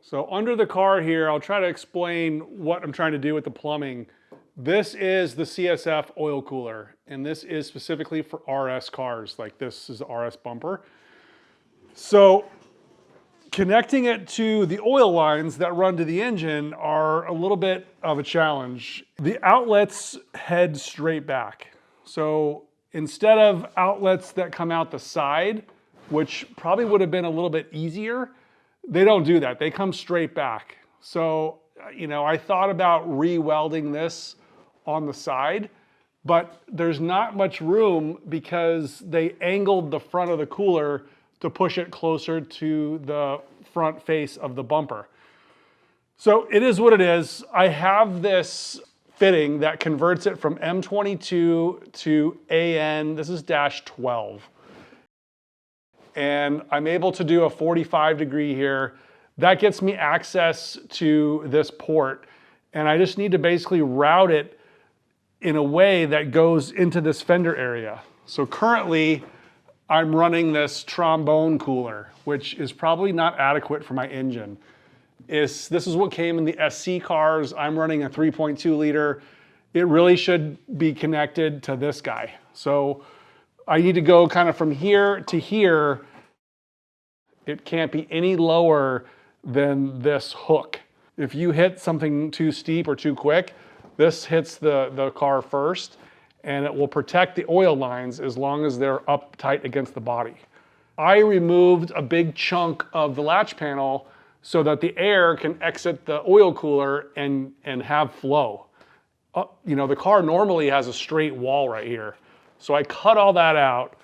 So under the car here, I'll try to explain what I'm trying to do with the plumbing. This is the CSF oil cooler, and this is specifically for RS cars. Like this is the RS bumper. So connecting it to the oil lines that run to the engine are a little bit of a challenge. The outlets head straight back. So instead of outlets that come out the side, which probably would have been a little bit easier, they don't do that. They come straight back. So, I thought about re-welding this on the side, but there's not much room because they angled the front of the cooler to push it closer to the front face of the bumper. So it is what it is. I have this fitting that converts it from M22 to AN, this is -12. And I'm able to do a 45 degree here. That gets me access to this port. And I just need to basically route it in a way that goes into this fender area. So currently, I'm running this trombone cooler, which is probably not adequate for my engine. This is what came in the SC cars. I'm running a 3.2 liter. It really should be connected to this guy. So I need to go kind of from here to here. It can't be any lower than this hook. If you hit something too steep or too quick, this hits the car first, and it will protect the oil lines as long as they're up tight against the body. I removed a big chunk of the latch panel so that the air can exit the oil cooler and have flow. The car normally has a straight wall right here. So I cut all that out,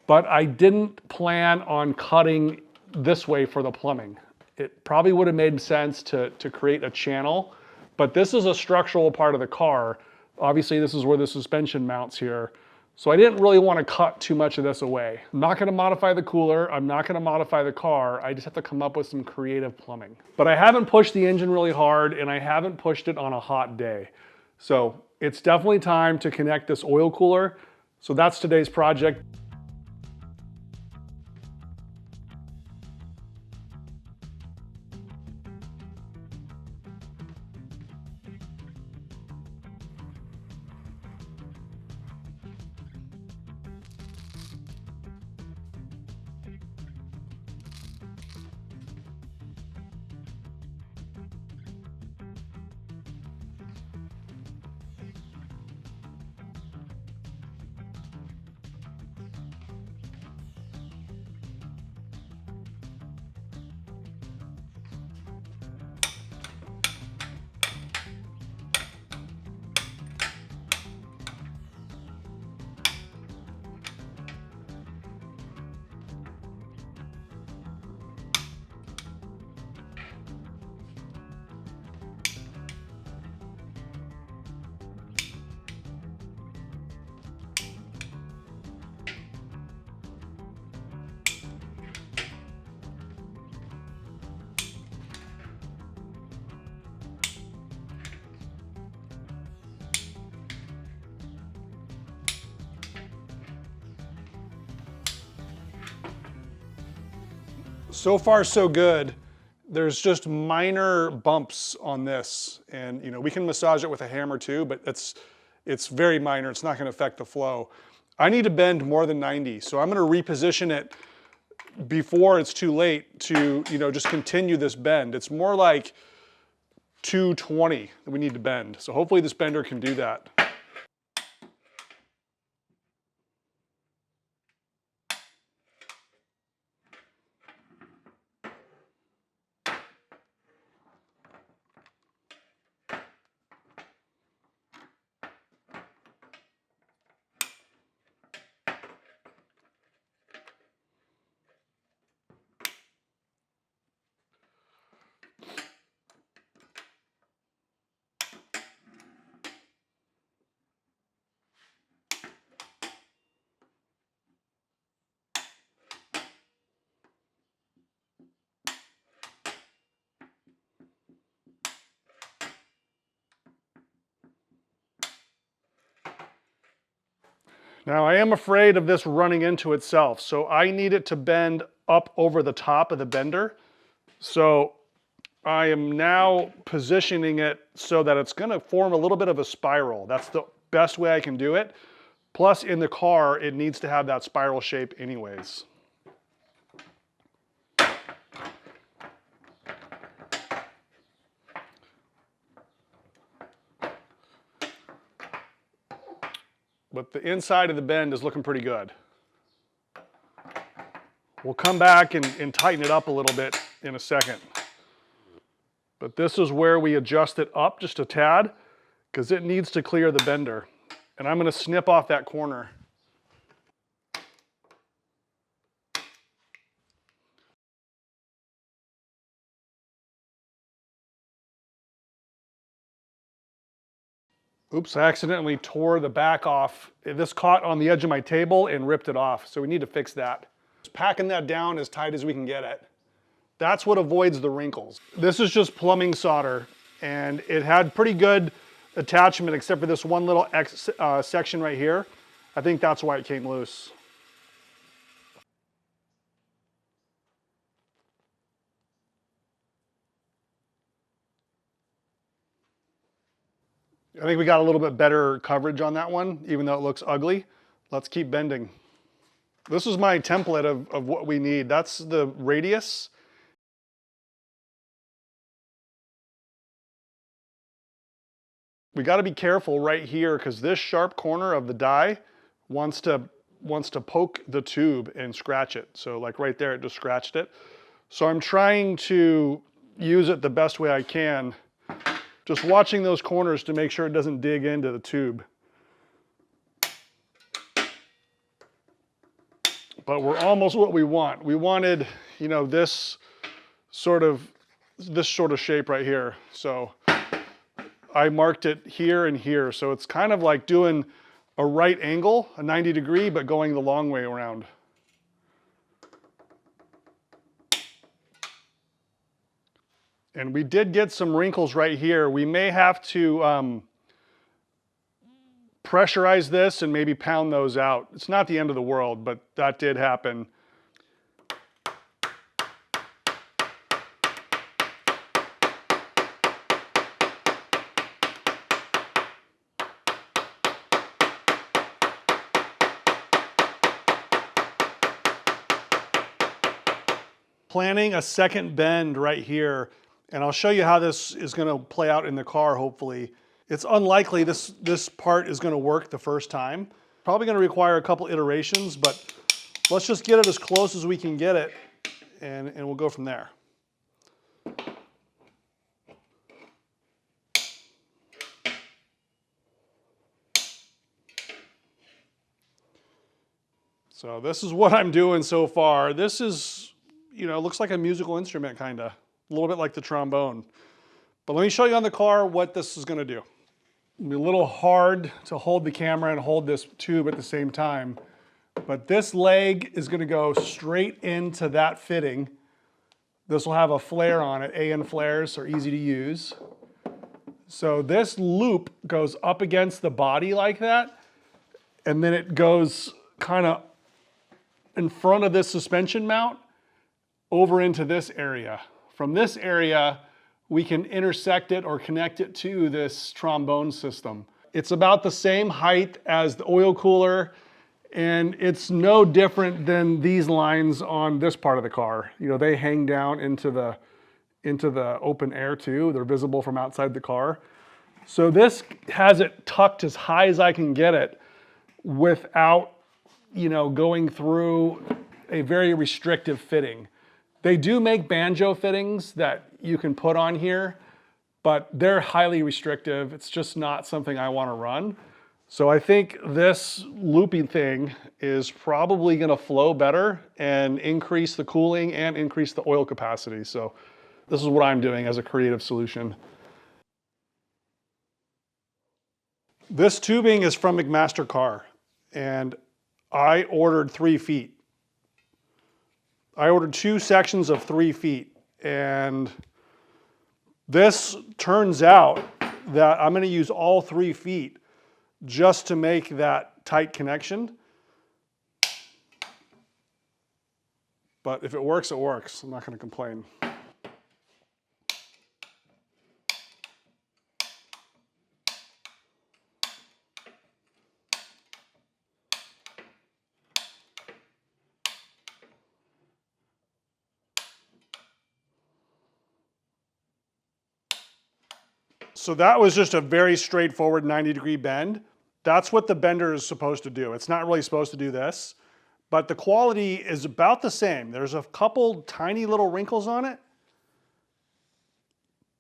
but I didn't plan on cutting this way for the plumbing. It probably would have made sense to create a channel, but this is a structural part of the car. Obviously, this is where the suspension mounts here. So I didn't really want to cut too much of this away. I'm not going to modify the cooler. I'm not going to modify the car. I just have to come up with some creative plumbing. But I haven't pushed the engine really hard, and I haven't pushed it on a hot day. So it's definitely time to connect this oil cooler. So that's today's project. So far, so good. There's just minor bumps on this, and we can massage it with a hammer too, but it's very minor. It's not going to affect the flow. I need to bend more than 90, so I'm going to reposition it before it's too late to just continue this bend. It's more like 220 that we need to bend. So hopefully this bender can do that. Now I am afraid of this running into itself, so I need it to bend up over the top of the bender. So I am now positioning it so that it's gonna form a little bit of a spiral. That's the best way I can do it. Plus in the car, it needs to have that spiral shape anyways. But the inside of the bend is looking pretty good. We'll come back and tighten it up a little bit in a second. But this is where we adjust it up just a tad because it needs to clear the bender. And I'm going to snip off that corner. Oops, I accidentally tore the back off. This caught on the edge of my table and ripped it off, so we need to fix that. Just packing that down as tight as we can get it. That's what avoids the wrinkles. This is just plumbing solder, and it had pretty good attachment except for this one little section right here. I think that's why it came loose. I think we got a little bit better coverage on that one, even though it looks ugly. Let's keep bending. This is my template of what we need. That's the radius. We got to be careful right here because this sharp corner of the die wants to poke the tube and scratch it. So like right there, it just scratched it. So I'm trying to use it the best way I can. Just watching those corners to make sure it doesn't dig into the tube. But we're almost what we want. We wanted, you know, this sort of shape right here. So I marked it here and here. So it's kind of like doing a right angle, a 90 degree, but going the long way around. And we did get some wrinkles right here. We may have to pressurize this and maybe pound those out. It's not the end of the world, but that did happen. Planning a second bend right here, and I'll show you how this is going to play out in the car, hopefully. It's unlikely this part is going to work the first time. Probably going to require a couple iterations, but let's just get it as close as we can get it, and we'll go from there. So this is what I'm doing so far. This is, you know, looks like a musical instrument kind of, a little bit like the trombone. But let me show you on the car what this is going to do. It'll be a little hard to hold the camera and hold this tube at the same time, but this leg is going to go straight into that fitting. This will have a flare on it. AN flares are easy to use. So this loop goes up against the body like that, and then it goes kind of in front of this suspension mount over into this area. From this area, we can intersect it or connect it to this trombone system. It's about the same height as the oil cooler, and it's no different than these lines on this part of the car. You know, they hang down into the open air too. They're visible from outside the car. So this has it tucked as high as I can get it without, you know, going through a very restrictive fitting. They do make banjo fittings that you can put on here, but they're highly restrictive. It's just not something I want to run. So I think this looping thing is probably going to flow better and increase the cooling and increase the oil capacity. So this is what I'm doing as a creative solution. This tubing is from McMaster Car, and I ordered 3 feet. I ordered 2 sections of 3 feet, and this turns out that I'm going to use all 3 feet just to make that tight connection. But if it works, it works. I'm not going to complain. So that was just a very straightforward 90-degree bend. That's what the bender is supposed to do. It's not really supposed to do this, but the quality is about the same. There's a couple tiny little wrinkles on it,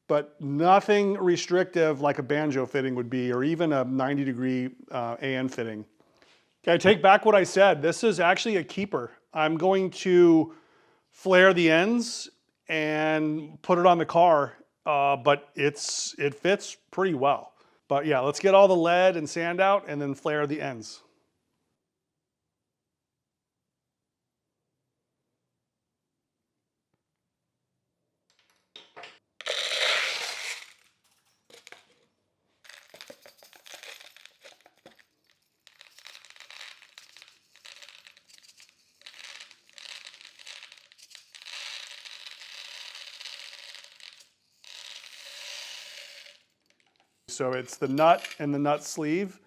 but nothing restrictive like a banjo fitting would be, or even a 90-degree AN fitting. Okay, I take back what I said. This is actually a keeper. I'm going to flare the ends and put it on the car, but it fits pretty well. But yeah, let's get all the lead and sand out and then flare the ends. So it's the nut and the nut sleeve.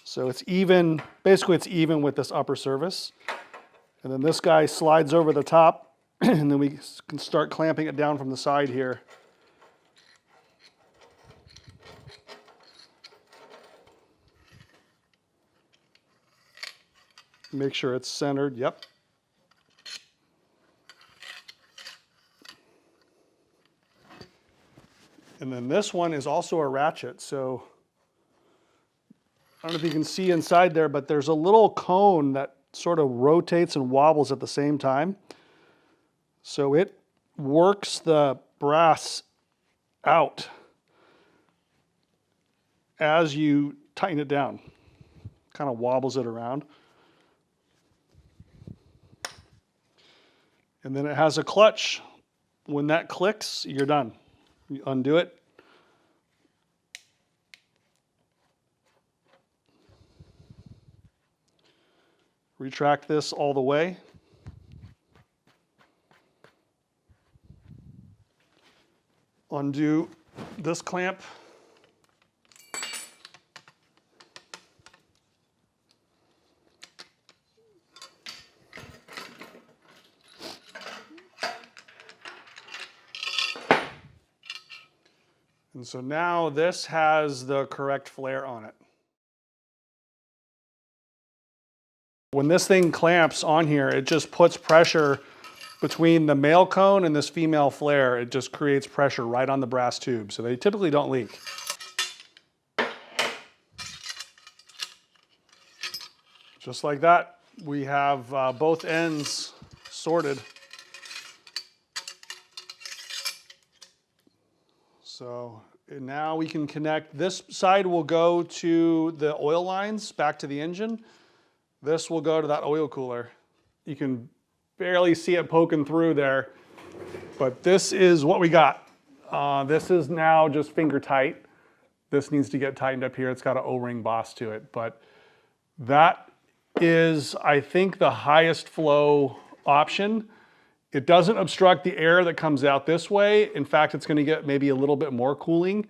So it's even, basically it's even with this upper surface. And then this guy slides over the top and then we can start clamping it down from the side here. Make sure it's centered, yep. And then this one is also a ratchet, so I don't know if you can see inside there, but there's a little cone that sort of rotates and wobbles at the same time. So it works the brass out as you tighten it down. Kind of wobbles it around. And then it has a clutch. When that clicks, you're done. You undo it. Retract this all the way. Undo this clamp. And so now this has the correct flare on it. When this thing clamps on here, it just puts pressure between the male cone and this female flare. It just creates pressure right on the brass tube, so they typically don't leak. Just like that, we have both ends sorted. So now we can connect. This side will go to the oil lines back to the engine. This will go to that oil cooler. You can barely see it poking through there, but this is what we got. This is now just finger tight. This needs to get tightened up here. It's got an O-ring boss to it, but that is, I think, the highest flow option. It doesn't obstruct the air that comes out this way. In fact, it's going to get maybe a little bit more cooling.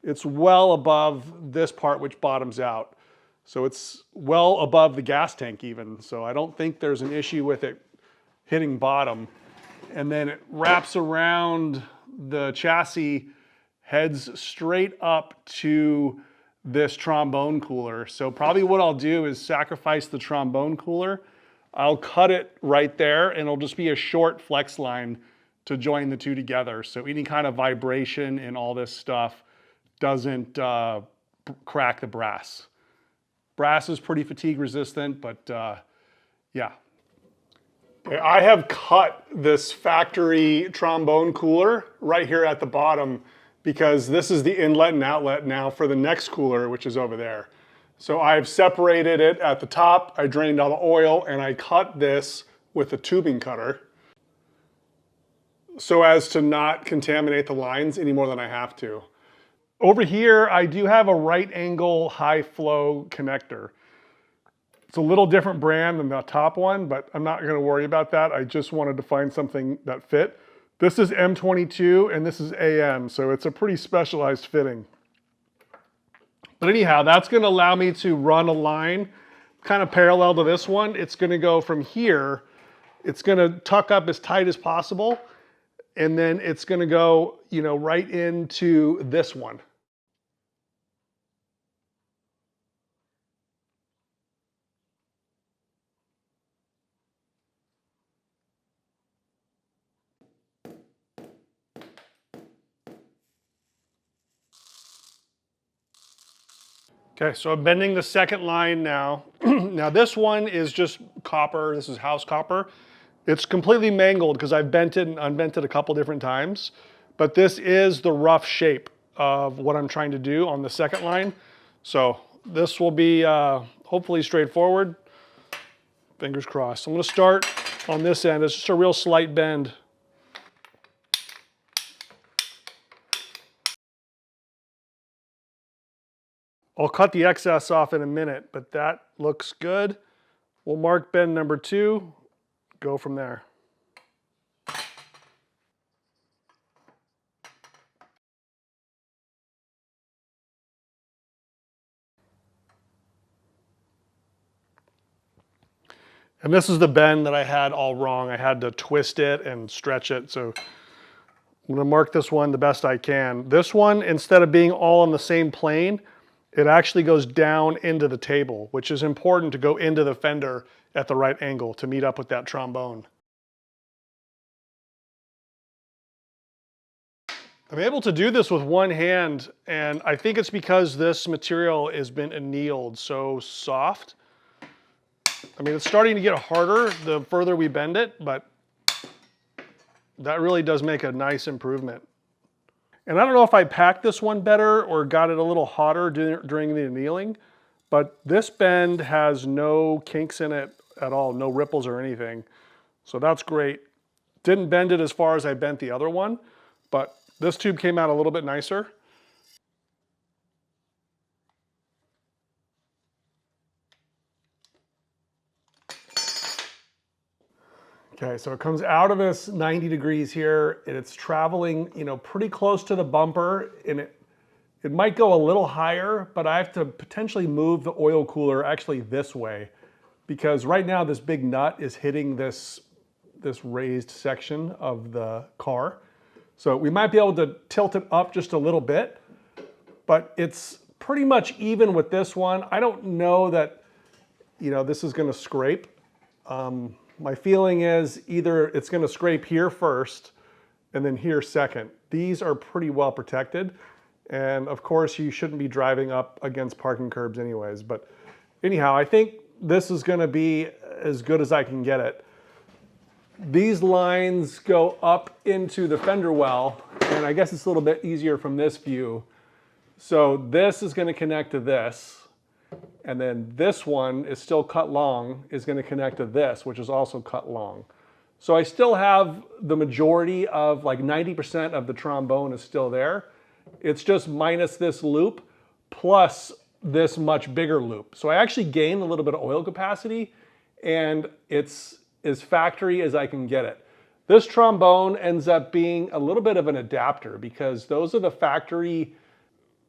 It's well above this part which bottoms out. So it's well above the gas tank even. So I don't think there's an issue with it hitting bottom. And then it wraps around the chassis, heads straight up to this trombone cooler. So probably what I'll do is sacrifice the trombone cooler. I'll cut it right there and it'll just be a short flex line to join the two together. So any kind of vibration and all this stuff doesn't crack the brass. Brass is pretty fatigue resistant, but yeah. Okay, I have cut this factory trombone cooler right here at the bottom because this is the inlet and outlet now for the next cooler, which is over there. So I've separated it at the top, I drained all the oil, and I cut this with a tubing cutter so as to not contaminate the lines any more than I have to. Over here, I do have a right angle high flow connector. It's a little different brand than the top one, but I'm not gonna worry about that. I just wanted to find something that fit. This is M22 and this is AM, so it's a pretty specialized fitting. But anyhow, that's gonna allow me to run a line kind of parallel to this one. It's gonna go from here, it's gonna tuck up as tight as possible, and then it's gonna go, you know, right into this one. Okay, so I'm bending the second line now. Now this one is just copper, this is house copper. It's completely mangled because I've bent it and unbent it a couple different times, but this is the rough shape of what I'm trying to do on the second line. So this will be hopefully straightforward. Fingers crossed. I'm gonna start on this end. It's just a real slight bend. I'll cut the excess off in a minute, but that looks good. We'll mark bend number 2, go from there. And this is the bend that I had all wrong. I had to twist it and stretch it. So I'm gonna mark this one the best I can. This one, instead of being all on the same plane, it actually goes down into the table, which is important to go into the fender at the right angle to meet up with that trombone. I'm able to do this with one hand, and I think it's because this material has been annealed so soft. I mean, it's starting to get harder the further we bend it, but that really does make a nice improvement. And I don't know if I packed this one better or got it a little hotter during the annealing, but this bend has no kinks in it at all, no ripples or anything. So that's great. Didn't bend it as far as I bent the other one, but this tube came out a little bit nicer. Okay, so it comes out of this 90 degrees here, and it's traveling, you know, pretty close to the bumper, and it might go a little higher, but I have to potentially move the oil cooler actually this way, because right now this big nut is hitting this raised section of the car. So we might be able to tilt it up just a little bit, but it's pretty much even with this one. I don't know that, you know, this is gonna scrape. My feeling is either it's gonna scrape here first and then here second. These are pretty well protected. And of course you shouldn't be driving up against parking curbs anyways. But anyhow, I think this is gonna be as good as I can get it. These lines go up into the fender well, and I guess it's a little bit easier from this view. So this is gonna connect to this. And then this one is still cut long, is gonna connect to this, which is also cut long. So I still have the majority of, like 90% of the trombone is still there. It's just minus this loop plus this much bigger loop. So I actually gained a little bit of oil capacity, and it's as factory as I can get it. This trombone ends up being a little bit of an adapter because those are the factory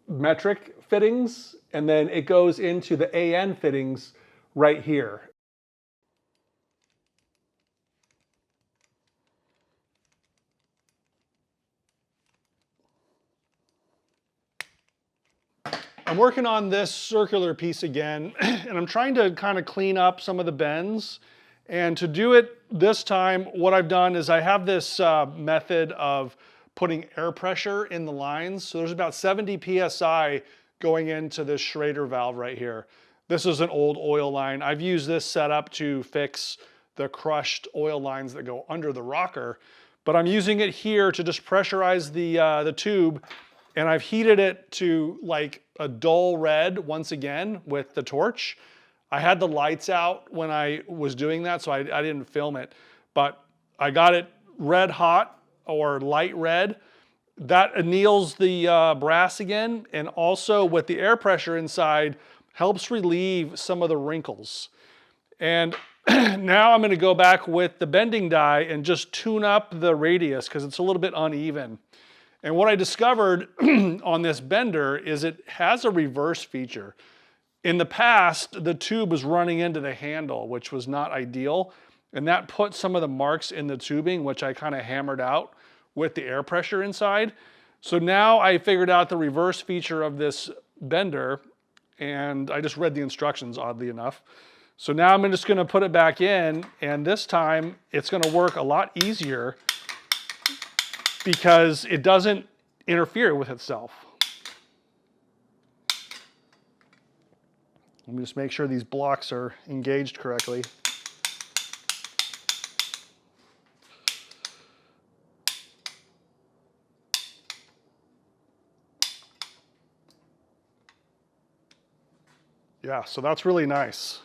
metric fittings, and then it goes into the AN fittings right here. I'm working on this circular piece again, and I'm trying to kind of clean up some of the bends. And to do it this time, what I've done is I have this method of putting air pressure in the lines. So there's about 70 PSI going into this Schrader valve right here. This is an old oil line. I've used this setup to fix the crushed oil lines that go under the rocker, but I'm using it here to just pressurize the tube, and I've heated it to like a dull red once again with the torch. I had the lights out when I was doing that, so I didn't film it, but I got it red hot or light red. That anneals the brass again, and also with the air pressure inside, helps relieve some of the wrinkles. And now I'm gonna go back with the bending die and just tune up the radius because it's a little bit uneven. And what I discovered on this bender is it has a reverse feature. In the past, the tube was running into the handle, which was not ideal, and that put some of the marks in the tubing, which I kind of hammered out with the air pressure inside. So now I figured out the reverse feature of this bender, and I just read the instructions, oddly enough. So now I'm just gonna put it back in, and this time it's gonna work a lot easier because it doesn't interfere with itself. Let me just make sure these blocks are engaged correctly. Yeah, so that's really nice.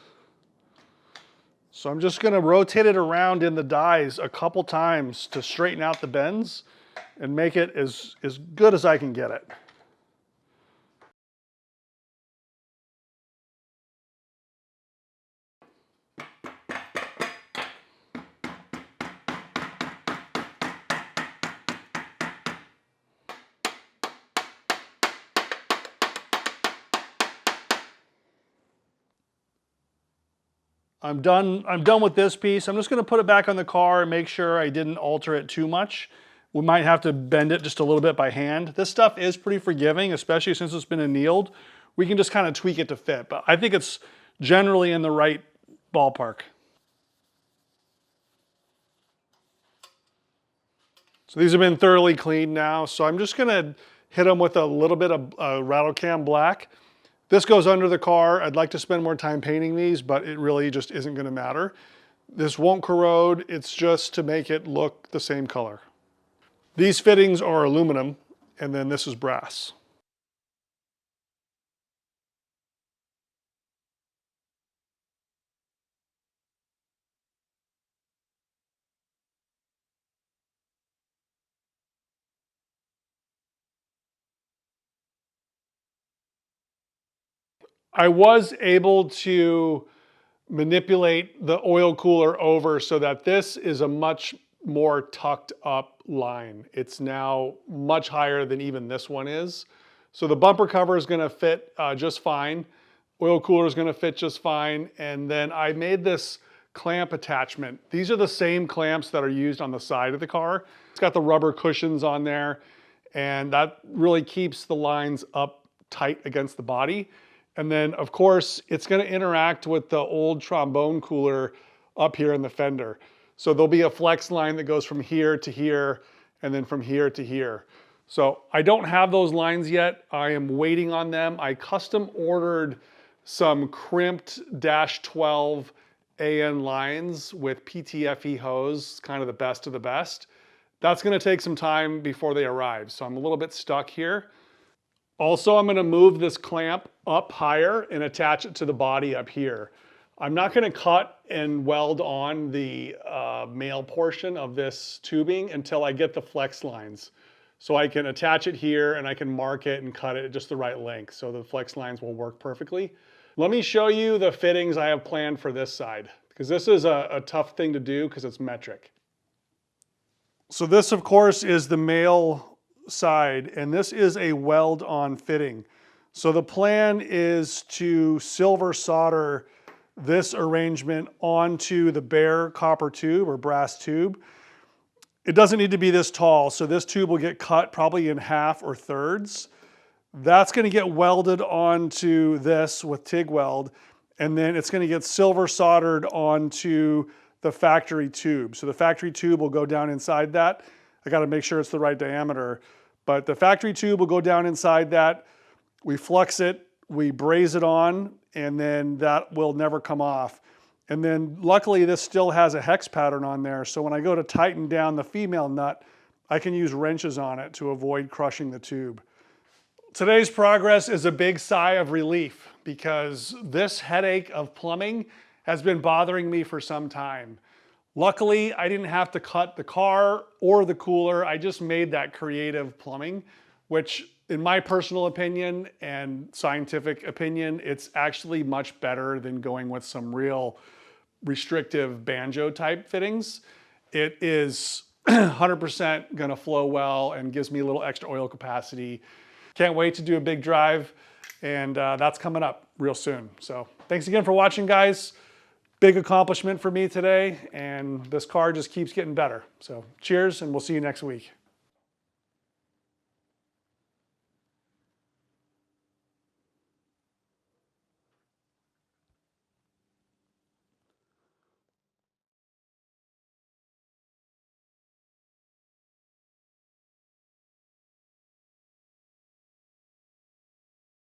So I'm just gonna rotate it around in the dies a couple times to straighten out the bends and make it as good as I can get it. I'm done with this piece. I'm just gonna put it back on the car and make sure I didn't alter it too much. We might have to bend it just a little bit by hand. This stuff is pretty forgiving, especially since it's been annealed. We can just kind of tweak it to fit, but I think it's generally in the right ballpark. So these have been thoroughly cleaned now, so I'm just gonna hit them with a little bit of rattle can black. This goes under the car. I'd like to spend more time painting these, but it really just isn't gonna matter. This won't corrode, it's just to make it look the same color. These fittings are aluminum, and then this is brass. I was able to manipulate the oil cooler over so that this is a much more tucked up line. It's now much higher than even this one is. So the bumper cover is gonna fit just fine. Oil cooler is gonna fit just fine. And then I made this clamp attachment. These are the same clamps that are used on the side of the car. It's got the rubber cushions on there, and that really keeps the lines up tight against the body. And then of course, it's gonna interact with the old trombone cooler up here in the fender. So there'll be a flex line that goes from here to here, and then from here to here. So I don't have those lines yet. I am waiting on them. I custom ordered some crimped -12 AN lines with PTFE hose, kind of the best of the best. That's gonna take some time before they arrive. So I'm a little bit stuck here. Also, I'm gonna move this clamp up higher and attach it to the body up here. I'm not gonna cut and weld on the male portion of this tubing until I get the flex lines. So I can attach it here and I can mark it and cut it at just the right length so the flex lines will work perfectly. Let me show you the fittings I have planned for this side, because this is a tough thing to do because it's metric. So this, of course, is the male side, and this is a weld-on fitting. So the plan is to silver solder this arrangement onto the bare copper tube or brass tube. It doesn't need to be this tall, so this tube will get cut probably in half or thirds. That's gonna get welded onto this with TIG weld, and then it's gonna get silver soldered onto the factory tube. So the factory tube will go down inside that. I gotta make sure it's the right diameter, but the factory tube will go down inside that. We flux it, we braze it on, and then that will never come off. And then luckily this still has a hex pattern on there, so when I go to tighten down the female nut, I can use wrenches on it to avoid crushing the tube. Today's progress is a big sigh of relief because this headache of plumbing has been bothering me for some time. Luckily, I didn't have to cut the car or the cooler. I just made that creative plumbing, which in my personal opinion and scientific opinion, it's actually much better than going with some real restrictive banjo type fittings. It is 100% gonna flow well and gives me a little extra oil capacity. Can't wait to do a big drive, and that's coming up real soon. So thanks again for watching, guys. Big accomplishment for me today, and this car just keeps getting better. So cheers, and we'll see you next week.